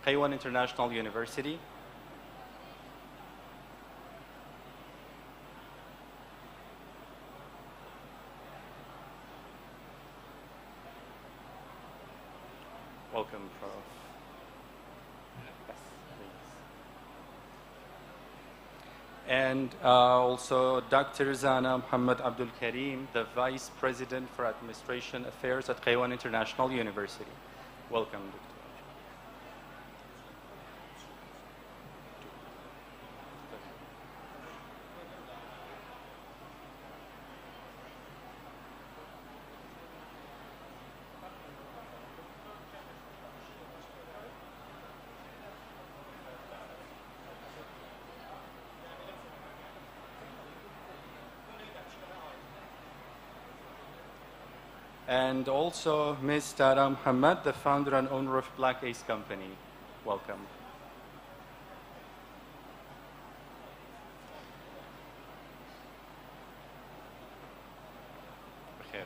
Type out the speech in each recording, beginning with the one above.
Kaiwan International University. Welcome, Prof. Yes, please. And also Dr. Zana Muhammad Abdul Karim, the Vice President for Administration Affairs at Kaiwan International University. Welcome, Dr. And also Ms. Tara Muhammad, the founder and owner of Black Ace Company. Welcome. بخير.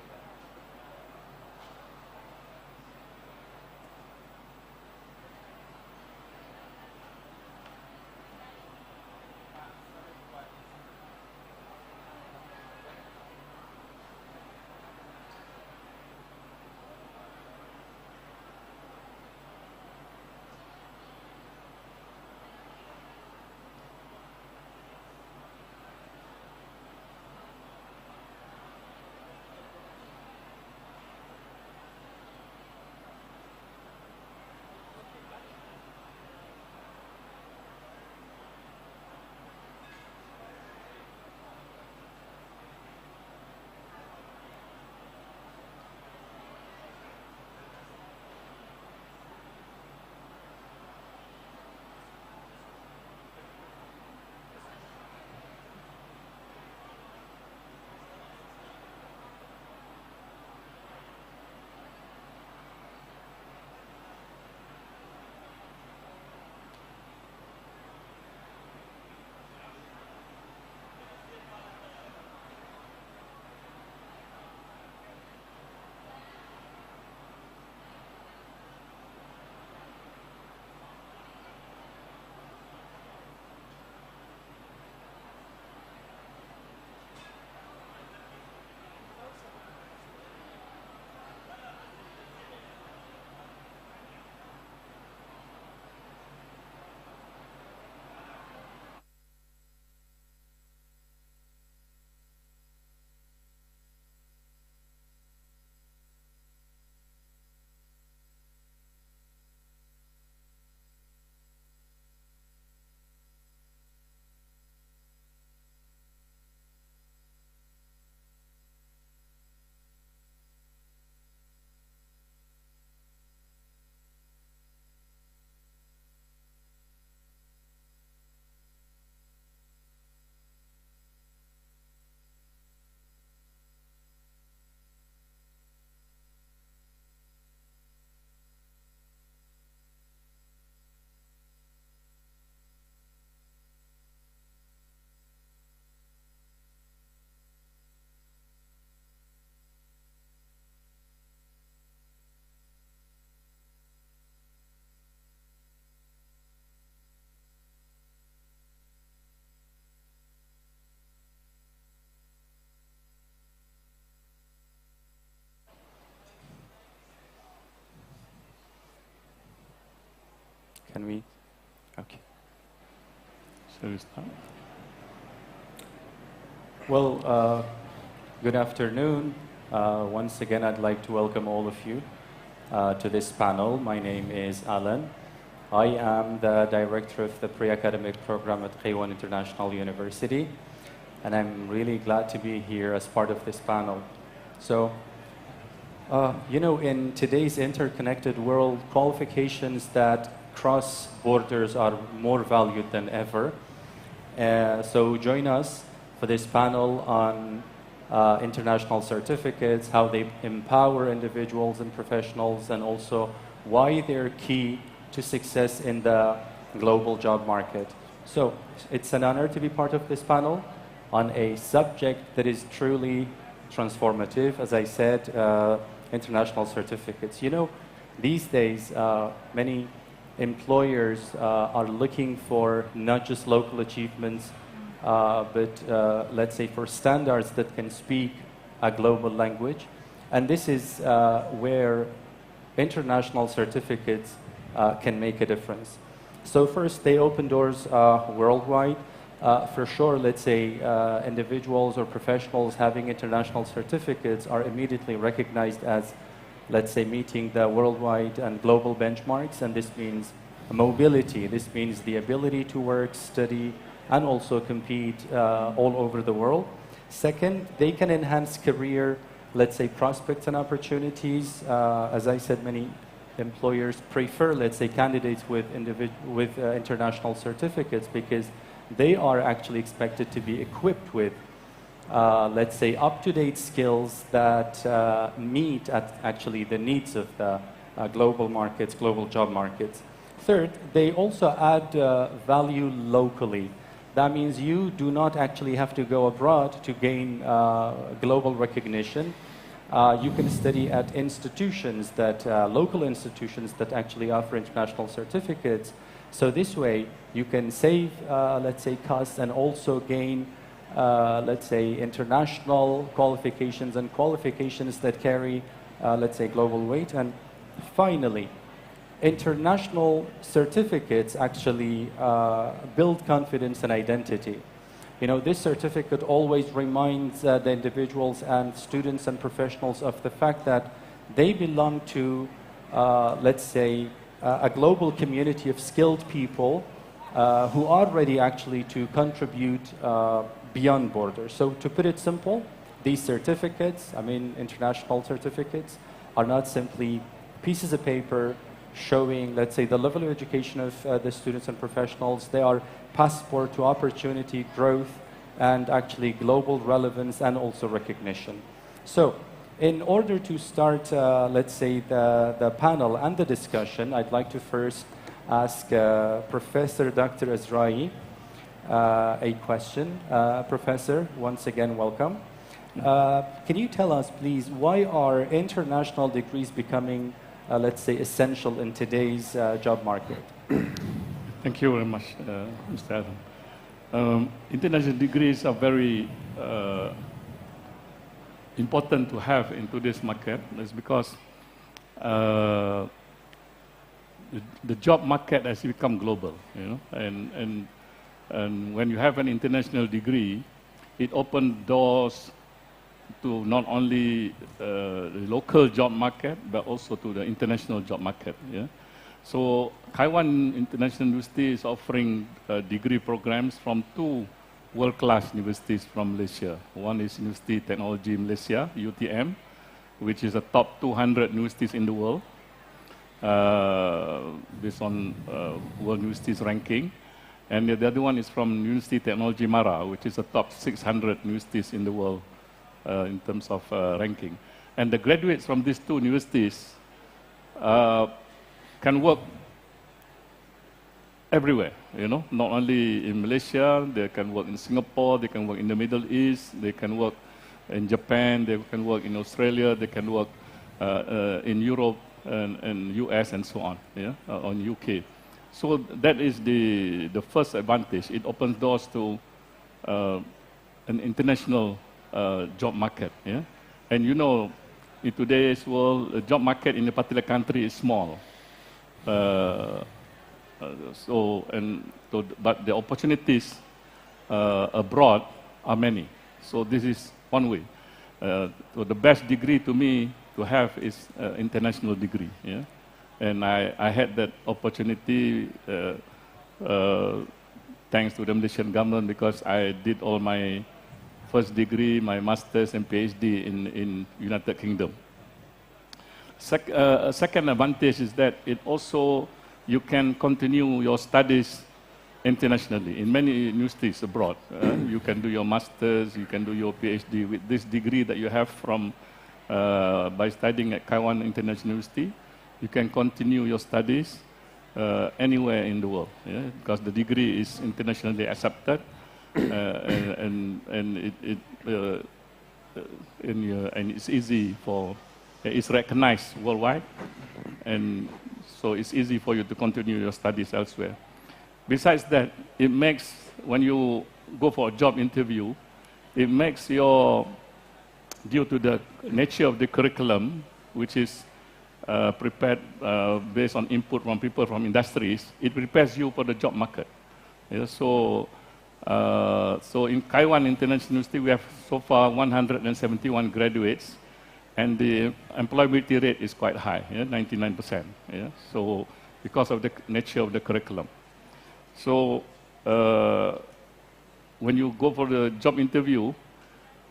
Can we? Okay. So we start. Well, good afternoon. Once again, I'd like to welcome all of you to this panel. My name is Alan. I am the director of the pre-academic program at Kaiwan International University, and I'm really glad to be here as part of this panel. So, you know, in today's interconnected world, qualifications that cross borders are more valued than ever. So join us for this panel on international certificates, how they empower individuals and professionals, and also why they're key to success in the global job market. So it's an honor to be part of this panel on a subject that is truly transformative. As I said, international certificates. You know, these days, many employers are looking for not just local achievements, but let's say for standards that can speak a global language. And this is where international certificates can make a difference. So first, they open doors worldwide. For sure, let's say individuals or professionals having international certificates are immediately recognized as, let's say, meeting the worldwide and global benchmarks, and this means mobility. This means the ability to work, study, and also compete all over the world. Second, they can enhance career, let's say, prospects and opportunities. As I said, many employers prefer, let's say, candidates with international certificates because they are actually expected to be equipped with, let's say, up-to-date skills that meet actually the needs of the global markets, global job markets. Third, they also add value locally. That means you do not actually have to go abroad to gain global recognition. You can study at institutions that, local institutions that actually offer international certificates. So this way, you can save, let's say, costs and also gain, let's say, international qualifications and qualifications that carry, let's say, global weight. And finally, international certificates actually build confidence and identity. You know, this certificate always reminds the individuals and students and professionals of the fact that they belong to, let's say, a global community of skilled people who are ready actually to contribute beyond borders. So to put it simple, these certificates, I mean international certificates, are not simply pieces of paper showing, let's say, the level of education of the students and professionals. They are passport to opportunity, growth, and actually global relevance and also recognition. So in order to start, let's say, the panel and the discussion, I'd like to first ask Professor Dr. Azrai a question. Professor, once again, welcome. Can you tell us, please, why are international degrees becoming, let's say, essential in today's job market? Thank you very much, Mr. Adam. International degrees are very important to have in today's market. It's because the job market has become global, you know, and when you have an international degree, it opens doors to not only the local job market, but also to the international job market. Yeah? So Taiwan International University is offering degree programs from two world-class universities from Malaysia. One is University Technology Malaysia, UTM, which is a top 200 universities in the world, based on World Universities ranking. And the other one is from University Technology Mara, which is a top 600 universities in the world in terms of ranking. And the graduates from these two universities can work everywhere, you know, not only in Malaysia, they can work in Singapore, they can work in the Middle East, they can work in Japan, they can work in Australia, they can work in Europe and US and so on, yeah, on UK. So that is the first advantage. It opens doors to an international job market, yeah? And you know, in today's world, the job market in a particular country is small. But the opportunities abroad are many. So this is one way. So the best degree to me to have is international degree, yeah? And I had that opportunity thanks to the Malaysian government because I did all my first degree, my master's and PhD in United Kingdom. Second advantage is that it also, you can continue your studies internationally in many universities abroad. You can do your master's, you can do your PhD with this degree that you have from by studying at Taiwan International University. You can continue your studies anywhere in the world, yeah? Because the degree is internationally accepted, and it's easy for is recognized worldwide, and so it's easy for you to continue your studies elsewhere. Besides that, it makes, when you go for a job interview, it makes your, due to the nature of the curriculum, which is prepared based on input from people from industries, it prepares you for the job market. Yeah, so in Taiwan International University, we have so far 171 graduates, and the employability rate is quite high, 99%. Yeah? So because of the nature of the curriculum. So when you go for the job interview,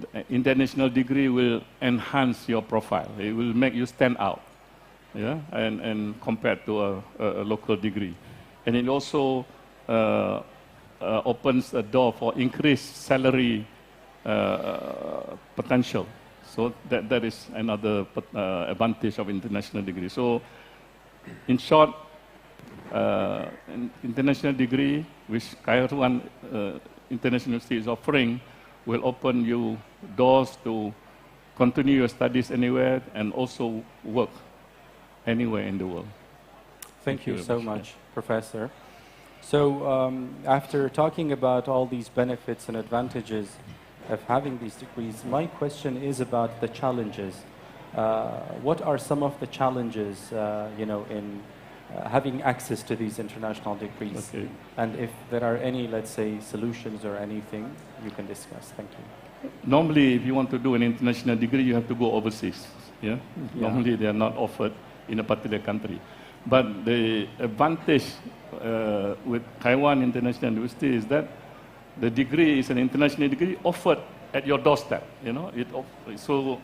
the international degree will enhance your profile. It will make you stand out, yeah, and compared to a local degree. And it also opens a door for increased salary potential. So that is another advantage of international degree. So in short, an international degree, which Taiwan International University is offering, will open you doors to continue your studies anywhere and also work anywhere in the world. Thank you so much, Professor. So after talking about all these benefits and advantages of having these degrees, my question is about the challenges. What are some of the challenges, in having access to these international degrees? Okay. And if there are any, let's say, solutions or anything you can discuss. Thank you. Normally, if you want to do an international degree, you have to go overseas. Yeah? Normally, they are not offered in a particular country. But the advantage with Taiwan International University is that the degree is an international degree offered at your doorstep. So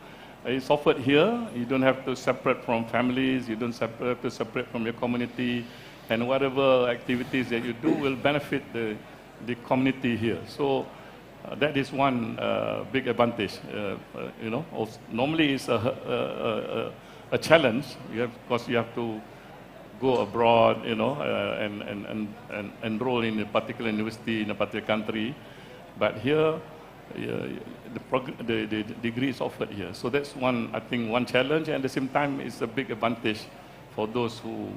it's offered here. You don't have to separate from families. You don't have to separate from your community, and whatever activities that you do will benefit the community here. So that is one big advantage. Normally it's a challenge. Of course, you have to go abroad, and enroll in a particular university in a particular country. But here, the degree is offered here. So that's one, I think, one challenge, and at the same time, it's a big advantage for those who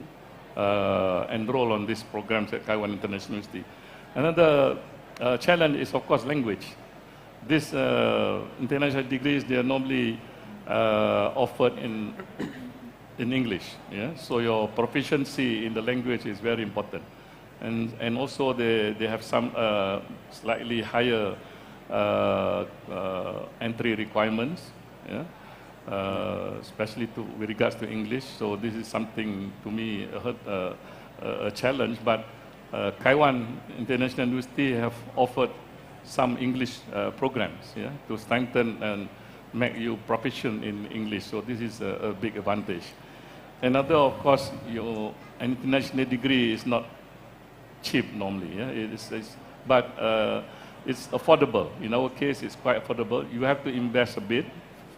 enroll on these programs at Taiwan International University. Another challenge is, of course, language. These international degrees, they are normally offered in English. Yeah? So your proficiency in the language is very important. And also they have some slightly higher entry requirements, yeah? Especially with regards to English. So this is something, to me, a challenge. But Taiwan International University have offered some English programs, yeah, to strengthen and make you proficient in English. So this is a big advantage. Another, of course, an international degree is not cheap normally. Yeah? But it's affordable. In our case, it's quite affordable. You have to invest a bit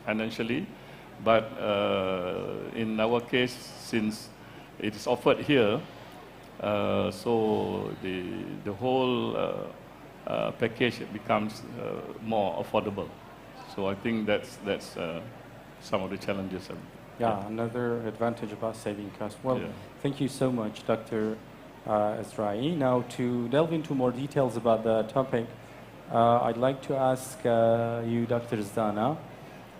financially, but in our case, since it is offered here, so the whole package becomes more affordable. So I think that's some of the challenges. Yeah, another advantage about saving costs. Well, yeah. Thank you so much, Dr. Ezra'i. Now, to delve into more details about the topic, I'd like to ask you, Dr. Zana,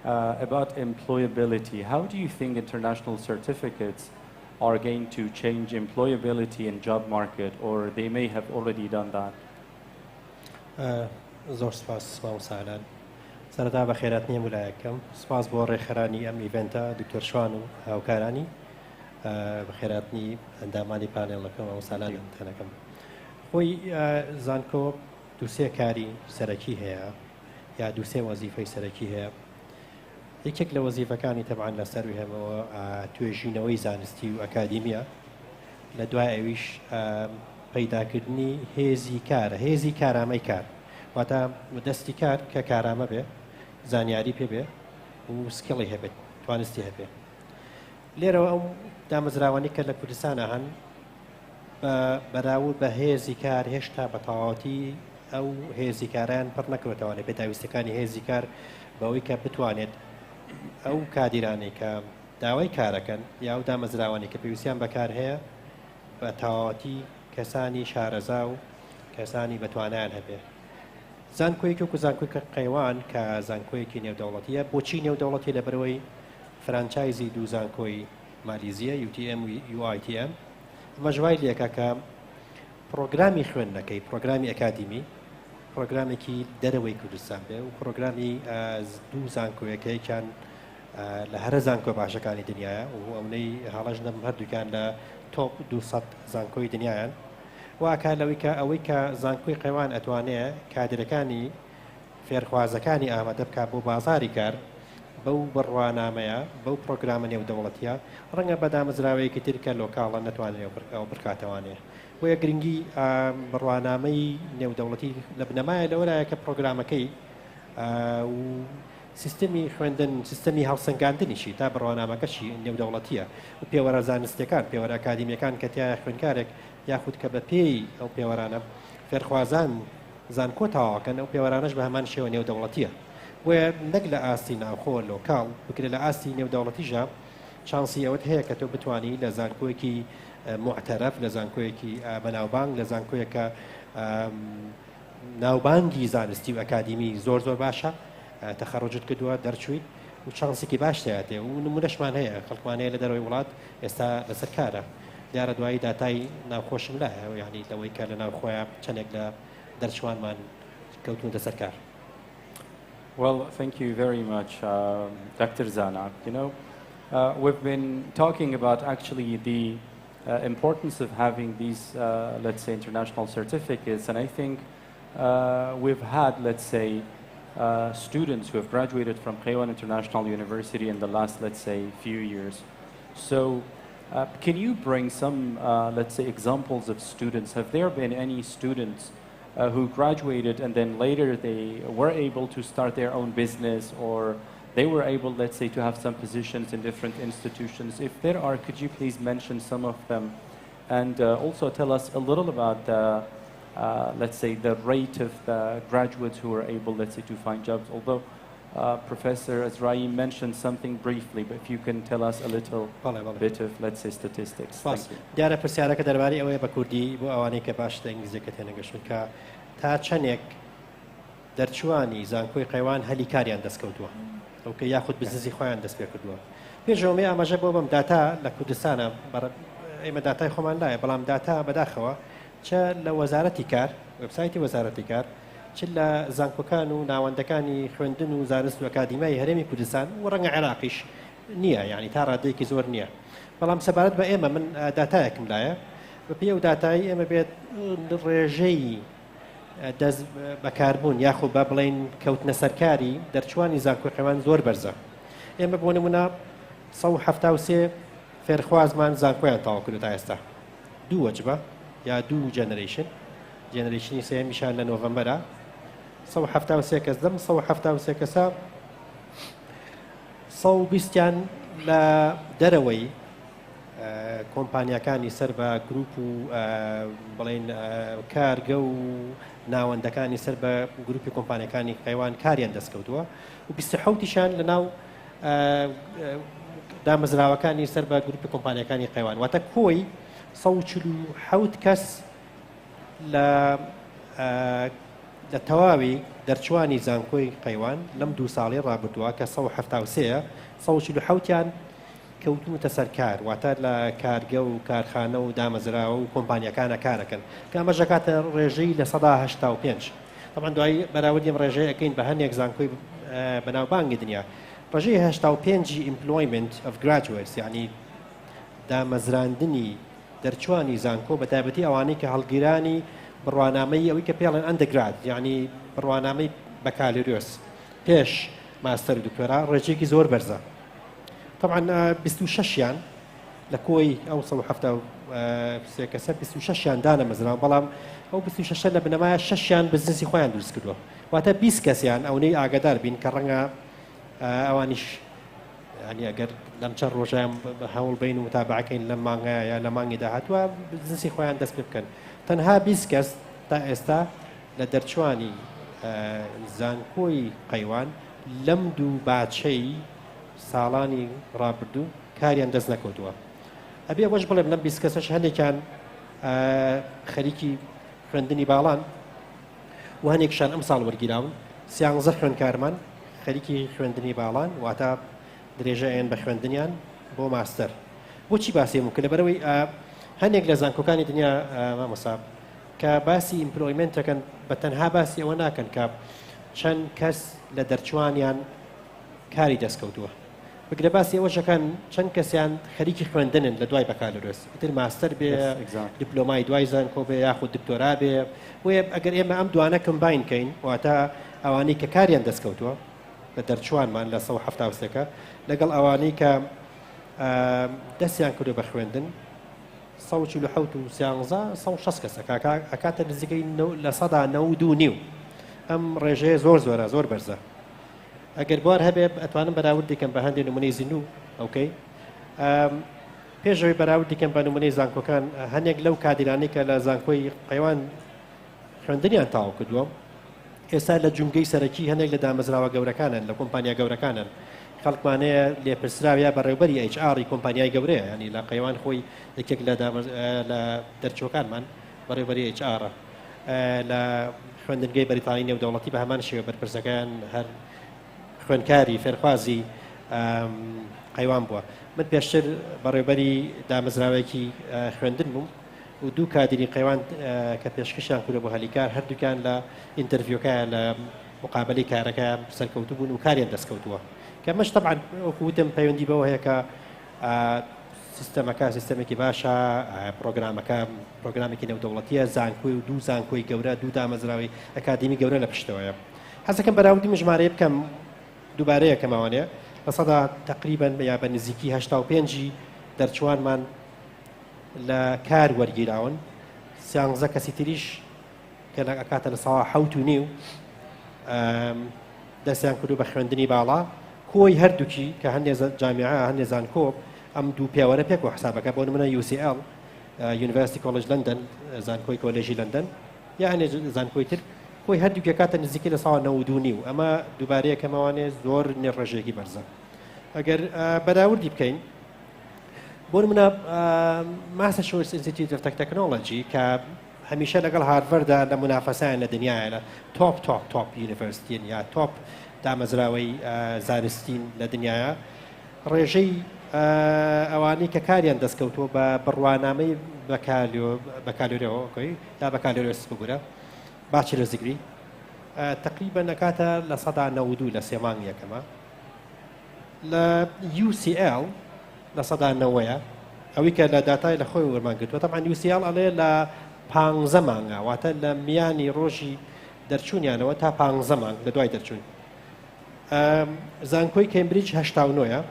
about employability. How do you think international certificates are going to change employability in job market, or they may have already done that? زۆر سپاس مامۆستا سەرەتا بە خێراتنیە ویلایەکەم سپاس بۆ ڕێکخراانی ئەم ئیڤێنتە دکتۆر شوان و هاوکارانی بە خێراتنی ئەندامانی پانێڵەکە مامۆستایان تەنەکەم خۆی زانکۆ دووسێ کاری سەرەکی هەیە یا دووسێ وەزیفەی سەرەکی هەیە یەکێک لە وەزیفەکانی تەبعاً لەسەروی هەمەوە توێژینەوەی زانستی و ئەکادیمیە لە دوای ئەویش پەیداکردنی هێزی کارە هێزی کارامەی کار واتە دەستی کار کە کارامە بێ زانیاری پێ بێ و سکڵی هەبێت توانستی هەبێ لێرەوە ئەو دامەزراوانی کە لە کوردستانە هەن بەراورد بە هێزی کار هێشتا بە تەواوەتی ئەو هێزی کاران پڕ نەکەوێتەوە لە پێداویستەکانی هێزی کار بەوەی کە بتوانێت ئەو کادیرانەی کە داوای کارەکەن یا ئەو دامەزراوانی کە پێویستیان بەکار هەیە بە تەواوەتی کەسانی شارەزا و کەسانی بەتوانیان هەبێ زانکۆیەکی وەکو زانکۆی قەیوان کە زانکۆیەکی نێودەوڵەتیە بۆچی نێودەوڵەتی لەبەرەوەی فرانچایزی دوو زانکۆی مالیزیە UTM و UITM مەژوای لێکە کە پرۆگرامی خوێندنەکەی پرۆگرامی ئەکادیمی پرۆگرامێکی دەرەوەی کوردستان بێ و پرۆگرامی دوو زانکۆیەکەیان لە هەرە زانکۆ باشەکانی دنیاە و ئەوەی هەڵەش نەم هەردووکان لە تۆپ 200 زانکۆی دنیایان واکە لەوەی کە ئەوەی کە زانکۆی قەیوان ئەتوانێت کادرەکانی فێرخوازەکانی ئامادە بکات بۆ بازاری کار بەو بڕوانامەیە بەو پرۆگرامە نێودەوڵەتیە ڕەنگە بەدامەزراوەیەکی ترکە لۆکاڵە نەتوانێت ئەو بکاتەوانێ بۆیە گرنگی بڕوانامەی نێودەوڵەتی لە بنەمایە لەوەرایە کە پرۆگرامەکەی و سیستمی خوێندن سیستمی هەڵسەنگاندنیشی تا بڕوانامەکەشی نێودەوڵەتیە و پێوەرە زانستیەکان پێوەرە ئەکادیمیەکان کە تیا خوێندکارێک یاخود کە بە پێی ئەو پێوەرانە فێرخوازان زانکۆ تاواکەن ئەو پێوەرانەش بە هەمان شێوە نێودەوڵەتیە وە نەک لە ئاستی ناوخۆ لۆکاڵ بکرێت لە ئاستی نێودەوڵەتیژە چانسی ئەوەت هەیە کە تۆ بتانی لە زانکۆیەکی معتەرەف لە زانکۆیەکی بەناوبانگ لە زانکۆیەکە ناوبانگی زانستی و ئەکادیمی زۆر باشە تەخەڕۆجت کردووە دەرچوویت و چانسێکی باش هەیەێ و نمونەشمان هەیە خەڵکمانەیە لە دەرەوەی وڵات ئێستا لەسەر کارە دیارە دوایی داتای ناوخۆشم لایە یعنی لەوەی کە لە ناوخۆیان چەندێک لە دەرچوانمان کەوتونتە سەر کار. Well, thank you very much, Dr. Zana. You know, we've been talking about actually the importance of having these, let's say, international certificates, and I think we've had, let's say, students who have graduated from Qaywan International University in the last, let's say, few years. So, can you bring some, let's say, examples of students? Have there been any students who graduated and then later they were able to start their own business, or they were able, let's say, to have some positions in different institutions? If there are, could you please mention some of them? And also tell us a little about the, let's say, the rate of the graduates who were able, let's say, to find jobs. Although Professor Azraim mentioned something briefly, but if you can tell us a little bit of, let's say, statistics. Thank you. دیارە پرسیارەکە دەربارەی ئەوەیە بە کوردی بۆ ئەوانەی کە باشتە ئینگلیزیەکە تێنەگەشتن کە تا چەندێک دەرچوانی زانکۆی قەیوان هەلی کاریان دەستکەوتووە ئەو کە یاخود بزنسی خۆیان دەست پێ کردووە پێشەوەی ئاماژە بۆ بەم داتا لە کوردستانە ئێمە داتای خۆمان لایە بەڵام داتا بەداخەوە چە لە وەزارەتی کار وێبسایتی وەزارەتی کار چ لە زانکۆکان و ناوەندەکانی خوێندن و زانست و ئەکادیمای هەرێمی کوردستان و ڕەنگە عێراقیش نییە یعنی تا ڕادەیەکی زۆر نییە بەڵام سەبارەت بە ئێمە من داتایەکم لایە بە پێ و داتایی ئێمە بێت ڕێژەی دەست بەکاربوون یاخود بە بڵێن کەوتنە سەرکاری دەرچوانی زانکۆی قەیوان زۆر بەرزە ئێمە بۆ نمونە 173 فێرخوازمان زانکۆیان تاوا کردو تا ئێستا دوو وەجبە یا دوو جێنەرێشنی سێمیشان لە نۆڤەمبەرە 173 کەس دەم 173 کەسە 120یان لە دەرەوەی کۆمپانیەکانی سەر بە گروپ و بڵێن کارگە و ناوەندەکانی سەر بە گروپی کۆمپانیەکانی قەیوان کاریان دەستکەوتووە و 27یشان لە ناو دامەزراوەکانی سەر بە گروپی کۆمپانیەکانی قەیوان واتە کۆی 147 کەس لە تەواوی دەرچوانی زانکۆی قەیوان لەم دوو ساڵی ڕابردووە کە 173 147یان کەوتونتە سەر کار واتە لە کارگە و کارخانە و دامەزراوە و کۆمپانیەکانە کارەکەن کە ئەمە ژەکاتە ڕێژەی لە 185 طبعا دوایی بەراوردیم ڕێژەیە ئەەکەین بە هەندێک زانکۆی بەناوبانگی دنیا ڕێژەی 85 employment of graduates یعنی دامەزراندنی دەرچوانی زانکۆ بە تایبەتی ئەوانەی کە هەڵگیرانی بڕوانامەی ئەوەی کە پێڵێن ئەندەگراد یعنی بڕوانامەی بەکالۆریۆس پێش ماستەر و دکتۆرا ڕێژێکی زۆر بەرزە طبعا 26یان لە کۆی ئەو 173 کەسە 26یان دانەمەزراوە بەڵام ئەو 26 لە بنەمایە 6یان بزنسی خۆیان دروست کردووە واتە 20 کەسیان ئەوەی ئاگادار بین کە ڕەنگە ئەوانیش ینی ئەگەر لەم چەند ڕۆژیان هەوڵ بین و متابعەکەین لەم مانگایە یا لە مانگی داهاتووە بزنسی خۆیان دەست پێ بکەن تەنها 20 کەس تا ئێستا لە دەرچوانی زانکۆی قەیوان لەم دوو باچەی ساڵانی ڕابردوو کاریان دەست نەکەوتووە ئەبێ ئەوەش بڵێم لەم 20 کەسەش هەندێکیان خەریکی خوێندنی باڵان و هەندێکشان ئەم ساڵ وەرگیراون 13 خوێندکارمان خەریکی خوێندنی باڵان واتە درێژەیان بە خوێندنیان بۆ ماستەر بۆچی باسێم کە لەبەرەوەی هەندێک لە زانکۆکانی دنیا مامۆسا کە باسی ئیمپلۆیمنتەکەن بە تەنها باسی ئەوە ناکەن کە چەند کەس لە دەرچوانیان کاری دەستکەوتووە بگرە باسی ئەوەشەکان چەند کەسیان خەریکی خوێندنن لە دوای بەکالۆرس ئیتر ماستەر بێ دیپلۆمای دوای زانکۆ بێ یاخود دکتۆرا بێ وێ ئەگەر ئێمە ئەم دوانە کمباین کەین واتە ئەوانەی کە کاریان دەستکەوتووە لە دەرچوانمان لە 1970ەکە لەگەڵ ئەوانەی کە دەستیان کردو بە خوێندن 1960 کەسە ئەکاتە نزیکەی لە 92 ئەم ڕێژەیە زۆرە زۆر بەرزە ئەگەر بوار هەبێ ئەتوانم بەراورد دیکەم بە هەندێک نمونەی زیندوو ئەوکەی پێشەوەی بەراورد دیکەم بە نمونەی زانکۆکان هەندێک لەو کادرانەی کە لە زانکۆی قەیوان خوێندنیان تاو کردووە ئێستا لە جونگەی سەرەکی هەندێک لە دامەزراوە گەورەکانن لە کۆمپانیا گەورەکانن خەڵکمانەیە لێپرسراویا بە ڕێوبەری HR کۆمپانیای گەورەیە ینی لە قەیوان خۆی یەکێک لە دەرچۆکانمان بەڕێوبەری HR لە خوێندنگەی بەریتانی نێودەوڵەتی بە هەمان شێوە بەرپرسەکان هەر خوێنکاری فێرخوازی قەیوان بووە من پێشتر بەڕێوبەری دامەزراوەیەکی خوێندن بووم و دوو کادری قەیوان کە پێشکەشیان کردە بۆ هەلیکار هەردووکیان لە ئینتەرویۆکە لە مقابلەی کارەکە سەرکەوتوو بوون و کاریان دەستکەوتووە کە مەش طبعا وەکوتم پەیوەندی بەوە هەیە کە سیستەمەکە سیستەمێکی باشە پرۆگرامێکی نێودەوڵەتیە زانکۆی و دوو زانکۆی گەورە دوو دامەزراوی ئەکادمی گەورە لە پشتەوەیە حەزەکەم بەراوردی مژمارەیە بکەم دووبارەیە کەماوانەیە بە سەدا تقریبا یا بە نزیکی 85 دەرچوانمان لە کار وەرگیراون 13 کەسی تریش کە لە ئەکاتە لە ساڵ 7.5 دەستیان کردو بە خوێندنی باڵا کۆی هەردووکی کە هەندێک جامیعە هەندێک زانکۆ ئەم دوو پیاوەرە پێک و حسابەکە بۆ نمونە UCL یونیڤرسیتی کۆلێج لەندەن زانکۆی کۆلێژی لەندەن یا هەندێک زانکۆی تر کۆی هەردووکە کاتە نزیکی لە ساڵ 92 ئەمە دووبارەیە کەمەوانێ زۆر نێڕێژێکی بەرزە ئەگەر بەراوردی بکەین بۆ نمونە ماساچوست ئینستیتیوت ئۆف تەکنۆلۆجی کە هەمیشە لەگەڵ هارڤەردا لە منافەسایان لە دنیاە لە تۆپ یونیڤرسیتین یا تۆپ دامەزراوەی زانستین لە دنیاە ڕێژەی ئەوانەی کە کاریان دەستکەوتووە بە بڕوانامەی بەکالۆرەوەی یا بەکالۆرس بگورە باچلەرز دیگری تقریبا نەکاتە لە 92 لە سێمانگ یەکەمە لە UCL لە 90ەوەیە ئەوەی کە لە داتای لە خۆی وەرمان گرتووە طبعا UCL ئەڵێ لە 15 مانگە واتە لە میانی ڕۆژی دەرچوونیانەوە تا 15 مانگ لە دوای دەرچوون زانکۆی کەمبریج 89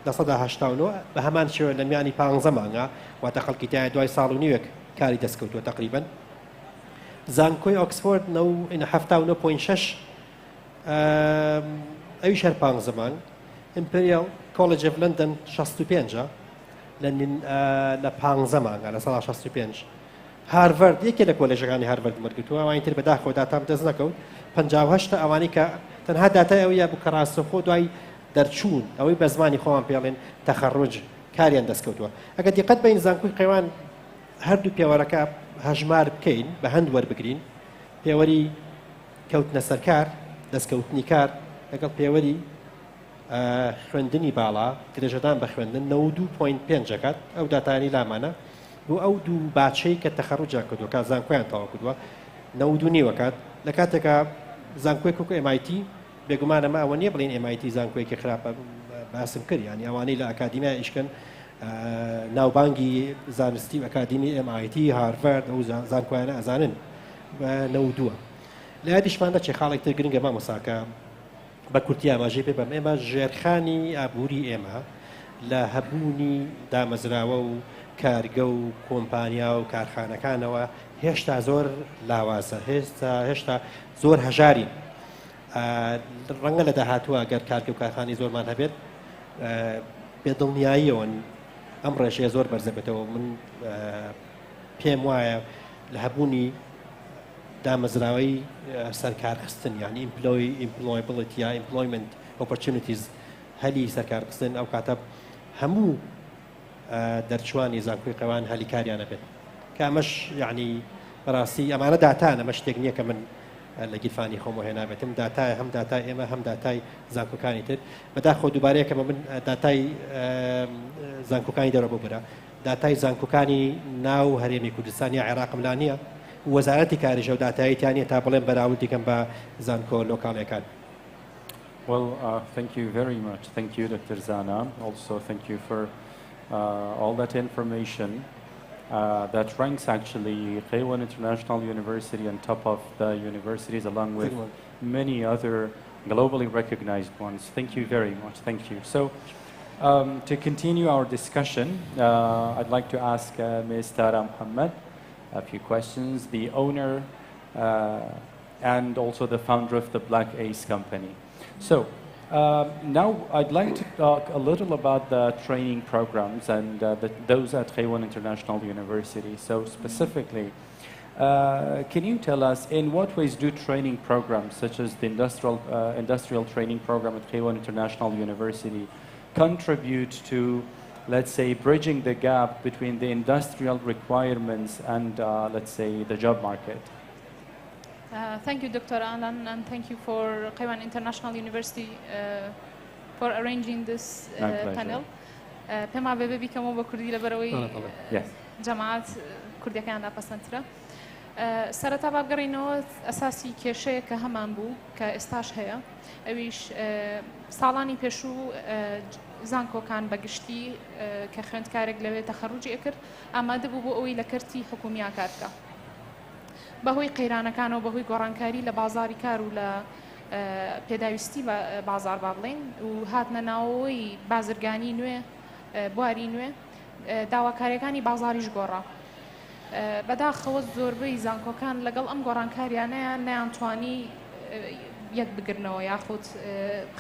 لە 1989 بە هەمان شێوە لە میانی 15 مانگە واتە خەڵکی تایە دوای ساڵ و نیوێک کاری دەستکەوتووە تقریبا زانکۆی ئۆکسفۆرد 79.6 ئەویش هەر 15 مانگ ئیمپریال کۆلێج ئۆف لەندەن 65 لە 15 مانگە لە ساڵ 65 هارڤەرد یەکێ لە کۆلێژەکانی هارڤەرد وەرگرتووە ئەوانی تر بەداخەوە داتام دەست نەکەوت 58 ئەوانەی کە تەنها داتای ئەوەیە بوو کە ڕاستەخۆ دوای دەرچوون ئەوەی بە زمانی خۆمان پێڵێن تەخەڕوج کاریان دەستکەوتووە ئەگەر دیقەت بە این زانکۆی قەیوان هەردوو پێوەرەکە هەژمار بکەین بە هەند وەربگرین پێوەری کەوتنە سەرکار دەستکەوتنی کار لەگەڵ پێوەری خوێندنی باڵا درێژەدان بە خوێندن 92.5 ئەکات ئەو داتانی لامانە بۆ ئەو دوو باچەی کە تەخەڕوجیان کردووە کە زانکۆیان تەواو کردووە 92 وەکات لە کاتێکە زانکۆی کوک MIT بێگومانە ئەمە ئەوە نییە بڵین MIT زانکۆیەکی خراپە باسم کرد ینی ئەوانەی لە ئەکادیمیای ئیشکن ناوبانگی زانستی ئەکادیمی MIT هارڤەرد ئەو زانکۆیانە ئەزانن بە 92 لە یادیشماندا چێ خاڵێکتر گرنگە مامۆساکە بە کورتی ئاماژەی پێ بەم ئێمە ژێرخانی ئابووری ئێمە لە هەبوونی دامەزراوە و کارگە و کۆمپانیا و کارخانەکانەوە هێشتا زۆر لاوازە هێشتا زۆر هەژارین ڕەنگە لە داهاتووە گەر کارگە و کارخانی زۆرمان هەبێت بێدڵنیاییەوەن ئەم ڕێژەیە زۆر بەرزە بێتەوە من پێم وایە لە هەبوونی دامەزراوەی سەرکارخستن یعنی employability یا employment opportunities هەلی سەرکارخستن ئەو کاتە هەموو دەرچوانی زانکۆی قەوان هەلی کاریانە بێت کە ئەمەش یعنی بەڕاستی ئەمانە داتانە ئەمە شتێک نییە کە من لە گیرفانی خۆم هێنابێتم داتای هەم داتای ئێمە هەم داتای زانکۆکانی تر بەداخۆ دووبارەیەکەمە من داتای زانکۆکانی دەرەوە ببرە داتای زانکۆکانی ناو هەرێمی کوردستانی عێراقم لا نییە وەزارەتی کاریژە و داتاییتیانە تا بڵێن بەراوردی کەم بە زانکۆ لۆکاڵیەکان. Well, thank you very much. Thank you, Dr. Zana. Also, thank you for all that information that ranks actually Kaiwan International University on top of the universities along with many other globally recognized ones. Thank you very much. Thank you. So, to continue our discussion, I'd like to ask Ms. Tara Muhammad a few questions, the owner and also the founder of the Black Ace Company. So, now I'd like to talk a little about the training programs and those at Kaiwan International University. So specifically, can you tell us in what ways do training programs such as the industrial training program at Kaiwan International University contribute to, let's say, bridging the gap between the industrial requirements and, let's say, the job market? Thank you, Dr. Alan, and thank you for Kaiwan International University for arranging this panel. پێم وابێ بیکەمەوە بە کوردی لەبەرەوەی جەماعەت کوردیەکان داپەسەندترە. سەرەتا بابگەڕینەوە ئەساسی کێشەیە کە هەمان بوو کە ئێستاش هەیە ئەویش ساڵانی پێشوو زانکۆکان بەگشتی کە خوێندکارێک لەوێ تەخەڕوجی ئەکرد ئامادە بوو بۆ ئەوەی لە کەرتی حکوومیە کار بکە. بەهۆی قەیرانەکانەوە بەهۆی گۆڕانکاری لە بازاری کار و لە پێداویستی بازار با بڵێن و هاتنە ناوەوەی بازرگانی نوێ بواری نوێ داواکاریەکانی بازاریش گۆڕا. بەداخەوە زۆربەی زانکۆکان لەگەڵ ئەم گۆڕانکاریانەیە نەیانتوانی یەک بگرنەوە یاخود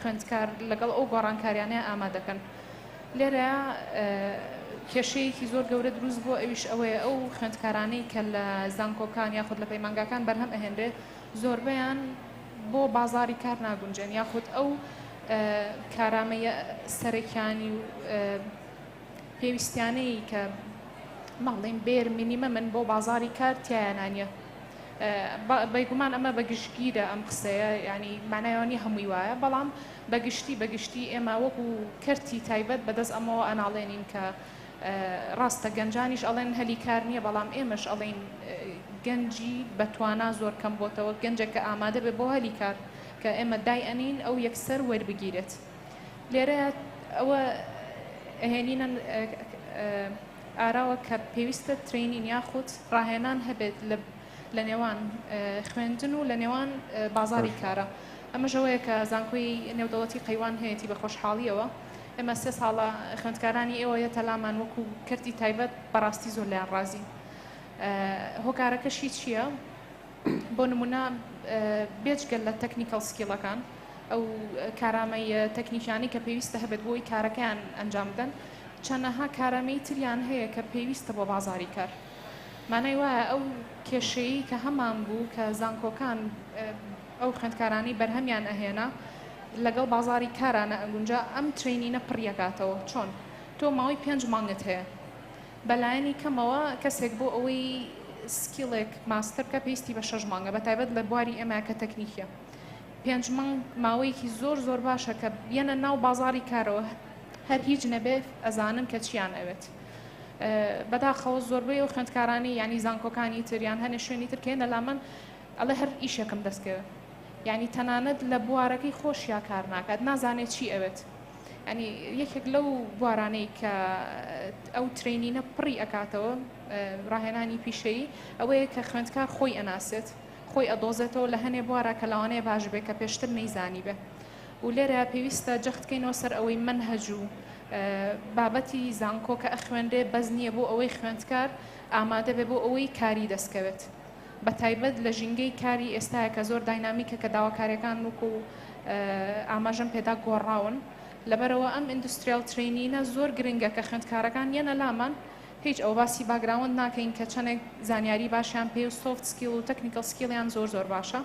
خوێندکار لەگەڵ ئەو گۆڕانکاریانەیە ئامادەکەن. لێرە کێشەیەکی زۆر گەورە دروست بووە ئەویش ئەوەیە ئەو خوێندکارانەی کە لە زانکۆکان یاخود لە پەیمانگاکان بەرهەم ئەهێنرێ زۆربەیان بۆ بازاری کار ناگونجێن یاخود ئەو کارامەیە سەرەکیانی و پێویستیانەی کە ماڵێن بێر مینیمە من بۆ بازاری کار تیایانانیە. بەیگومان ئەمە بەگشتگیرە ئەم قسەیە ینی مانایانی هەمووی وایە بەڵام بەگشتی ئێمە وەکو کەرتی تایبەت بەدەست ئەمەوە ئەناڵێنین کە ڕاستە گەنجانیش ئەڵێن هەلی کار نییە بەڵام ئێمەش ئەڵێن گەنجی بەتوانە زۆر کەم بۆتەوە گەنجێک کە ئامادە بێ بۆ هەلی کار کە ئێمە دای ئەنین ئەو یەکسەر وەربگیرێت. لێرە ئەوە ئەهێنینە ئاراوە کە پێویستە ترینین یاخود ڕاهێنان هەبێت لە نێوان خوێندن و لە نێوان بازاری کارە. ئەمەژەوەیە کە زانکۆی نێودەوڵەتی قەیوان هەیەی بە خۆشحاڵیەوە ئێمە 3 ساڵە خوێندکارانی ئێوەیە تەلامان وەکو کەرتی تایبەت بەڕاستی زۆر لیان ڕازی. هۆکارەکەشی چییە؟ بۆ نمونە بێجگەل لە تەکنیکەڵ سکیڵەکان ئەو کارامەی تەکنیکیانی کە پێویستە هەبێت بۆی کارەکەیان ئەنجام بدەن چەندەها کارامەی تریان هەیە کە پێویستە بۆ بازاری کار. مانای وایە ئەو کێشەیە کە هەمان بوو کە زانکۆکان ئەو خوێندکارانی بەرهەمیان ئەهێنا لەگەڵ بازاری کارانە ئەگونجا ئەم ترینینە پڕیەکاتەوە چۆن تۆ ماوەی 5 مانگت هەیە بەلایەنی کەمەوە کەسێک بۆ ئەوەی سکیڵێک ماستەر بکە پێویستی بە 6 مانگە بەتایبەت لە بواری ئێمە کە تەکنیکیە 5 مانگ ماوەیەکی زۆر باشە کە بێنە ناو بازاری کارەوە هەر هیچ نەبێ ئەزانن کە چیان ئەوێت. بەداخەوە زۆربەی ئەو خوێندکارانی ینی زانکۆکانی تریان هەنێ شوێنی ترکێنە لا من ئەڵێ هەر ئیشێکم دەستکەوە ینی تەنانەت لە بوارەکەی خۆشیا کار ناکات نازانێت چی ئەوێت. ینی یەکێک لەو بوارانەی کە ئەو ترینینە پڕی ئەکاتەوە ڕاهێنانی پیشەیی ئەوەیە کە خوێندکار خۆی ئەناسێت خۆی ئەدۆزێتەوە لە هەنێ بوارە کە لەوانەیە باش بێت کە پێشتر نەیزانی بێ و لێرە پێویستە جەختکەینەوە سەر ئەوەی منهەج و بابەتی زانکۆ کە ئەخوێندێ بەز نییە بۆ ئەوەی خوێندکار ئامادە بێ بۆ ئەوەی کاری دەستکەوێت بە تایبەت لە ژینگەی کاری ئێستاە کە زۆر داینامیکە کە داواکاریەکان وکو ئاماژەم پێدا گۆڕاون لەبەرەوە ئەم ئیندوستریال ترینینە زۆر گرنگە کە خوێندکارەکان یەنە لامان هیچ ئەو باسی باگراوند ناکەین کە چەندێک زانیاری باشیان پێ و سۆفت سکیل و تەکنیکەل سکیلیان زۆر باشە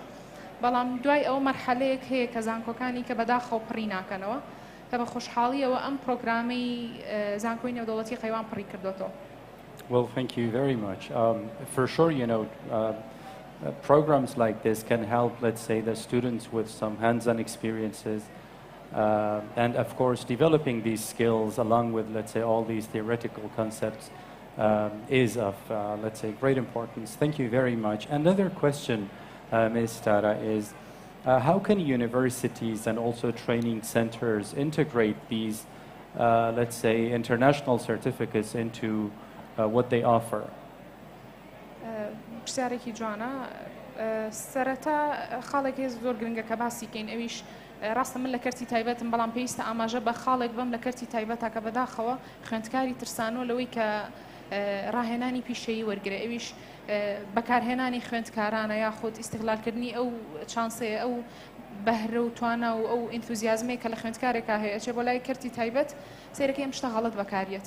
بەڵام دوای ئەو مەرحەلەیەک هەیە کە زانکۆکانی کە بەداخەو پڕی ناکەنەوە کە بە خۆشحاڵیەوە ئەم پرۆگرامی زانکۆی نێودەوڵەتی قەیوان پڕی کردوێتەوە. Well, thank you very much. For sure, programs like this can help, let's say, the students with some hands-on experiences, and of course, developing these skills along with, let's say, all these theoretical concepts is of, let's say, great importance. Thank you very much. Another question, Ms. Tara, is how can universities and also training centers integrate these, let's say, international certificates into what they offer? پرسیارێکی جوانە. سەرەتا خاڵێکی زۆر گرنگە کە باسی کەین ئەویش ڕاستە من لە کەرتی تایبەتم بەڵام پێویستە ئاماژە بە خاڵێک بم لە کەرتی تایبەت کە بەداخەوە خوێندکاری ترسانۆ لەوەی کە ڕاهێنانی پیشەیی وەرگرە ئەویش بەکارهێنانی خوێندکارانە یاخود ئیستیغلالکردنی ئەو چانسەیە ئەو بەهرە و توانە و ئەو ئینتوزیازمەیە کە لە خوێندکارێکا هەیە ئەچێ بۆ لای کەرتی تایبەت سیرەکەی ئەم شتە غەڵەت بەکارێت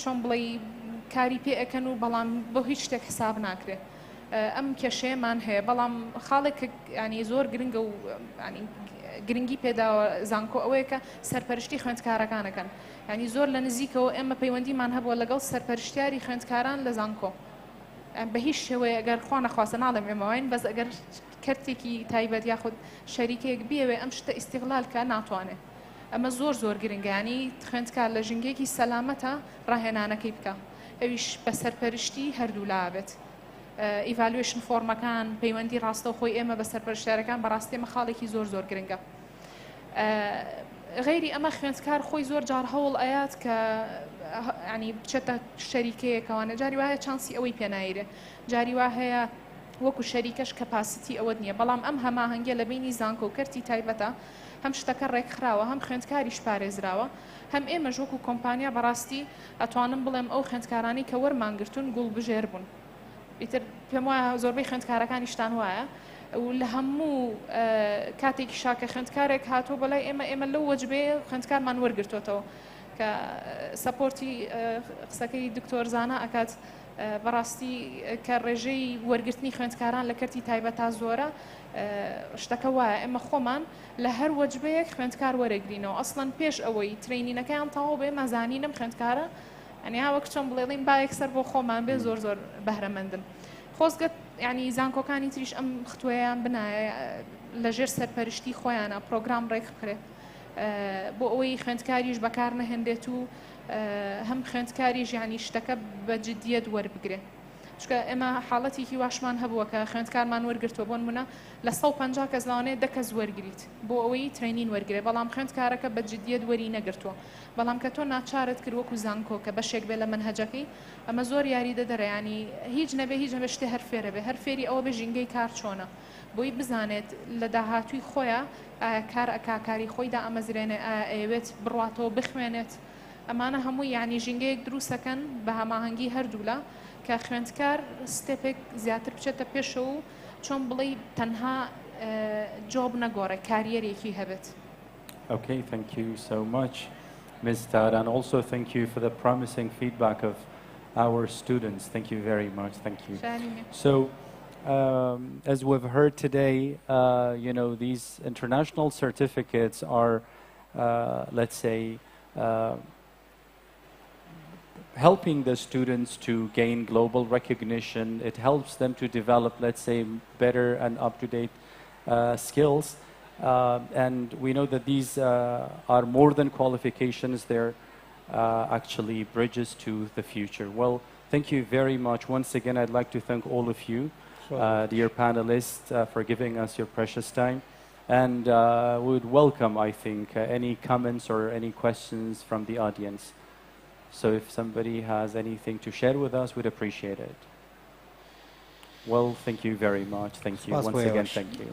چۆن بڵێ کاری پێ ئەەکەن و بەڵام بۆ هیچ شتێک حساب ناکرێت ئەم کێشەیەمان هەیە بەڵام خاڵێک ینی زۆر گرنگە و گرنگی پێداوە زانکۆ ئەوەیە کە سەرپەرشتی خوێندکارەکانەکەن ینی زۆر لە نزیکەوە ئێمە پەیوەندیمان هەبووە لەگەڵ سەرپەرشتیاری خوێندکاران لە زانکۆ بە هیچ شێوەیە ئەگەر خوا نەخواستە ناڵێم ئێمەوەین بەس ئەگەر کەرتێکی تایبەت یاخود شەریکەیەک بیەوێ ئەم شتە ئیستیغلال کە ناتوانێت ئەمە زۆر زۆر گرنگە ینی خوێندکار لە ژنگێکی سەلامەتە ڕاهێنانەکەی بکە ئەویش بە سەرپەرشتی هەردوو لابێت ئیڤالوێشن فۆرمەکان پەیوەندی ڕاستە و خۆی ئێمە بە سەرپەرشتیارەکان بەڕاستی ئێمە خاڵێکی زۆر زۆر گرنگە غیری ئەمە خوێندکار خۆی زۆر جار هەوڵ ئەیات کە ینی بچێتە شەریکەیەکەوانە جاری وایە چانسی ئەوەی پێنایرێ جاری وا هەیە وەکو شەریکەش کەپاسیتی ئەوە نییە بەڵام ئەم هەماهەنگە لە بینی زانکۆ و کەرتی تایبەتە هەم شتەکە ڕێکخراوە هەم خوێندکاریش پارێزراوە هەم ئێمەش وەکو کۆمپانیا بەڕاستی ئەتوانم بڵێم ئەو خوێندکارانی کە وەرمانگرتون گوڵ بژێر بوون ئیتر پێم وایە زۆربەی خوێندکارەکانیشتان وایە و لە هەموو کاتێکی شاکە خوێندکارێک هاتووە بەلای ئێمە لەو وەجبێ خوێندکارمان وەرگرتوێتەوە کە سەپۆرتی قسەکەی دکتۆر زانا ئەکات بەڕاستی کە ڕێژەی وەرگرتنی خوێندکاران لە کەرتی تایبەتا زۆرە شتەکە وایە ئێمە خۆمان لە هەر وەجبەیەک خوێندکار وەرەگرینەوە ئەسڵەن پێش ئەوەی ترینینەکەیان تەواو بێ مەزانینم خوێندکارە ئەنیا وەک چۆن بڵێڵین باەک سەر بۆ خۆمان بێ زۆر زۆر بەهرەمەندن خۆزگەت ینی زانکۆکانی تریش ئەم ختوەیان بنایە لەژێر سەرپەرشتی خۆیانە پرۆگرام ڕێک بکرێت بۆ ئەوەی خوێندکاریش بەکار نەهێندێت و هەم خوێندکاریش ینی شتەکە بە جدیەت وەربگرێت چکە ئێمە حاڵەتێکی واشمان هەبووە کە خوێندکارمان وەرگرتووە بۆ نمونە لە 150 کەس لەوانەیە 10 کەس وەرگریت بۆ ئەوەی ترینین وەرگێ بەڵام خوێندکارەکە بە جدیەت وەری نەگرتووە بەڵام کە تۆ ناچارت کرد وەکو زانکۆ کە بەشێک بێ لە منهەجەکەی ئەمە زۆر یاریدە دەرەیانی هیچ نەبێ هیچ نەبێ شتێ هەر فێرە بێ هەر فێری ئەوە بێ ژینگەی کار چۆنە بۆی بزانێت لە داهاتووی خۆیان کار ئەکاکاری خۆیدا ئەمەزرێنێ ئەوێت بڕاتەوە بخوێنێت ئەمانە هەمووی ینی ژینگەیەک دروستەکەن بە هەماهەنگی هەردوولا کە خوێندکار ستێپێک زیاتر بچێتە پێشەوە و چۆن بڵێ تەنها جۆب نەگۆڕێ کاریەرێکی هەبێت. Okay, thank you so much, Ms. Tara, and also thank you for the promising feedback of our students. Thank you very much. Thank you. So, as we've heard today, these international certificates are, let's say, helping the students to gain global recognition. It helps them to develop, let's say, better and up-to-date skills. And we know that these are more than qualifications. They're actually bridges to the future. Well, thank you very much. Once again, I'd like to thank all of you, dear panelists, for giving us your precious time. And we would welcome, I think, any comments or any questions from the audience. So if somebody has anything to share with us, we'd appreciate it. Well, thank you very much. Thank you. Once again, thank you.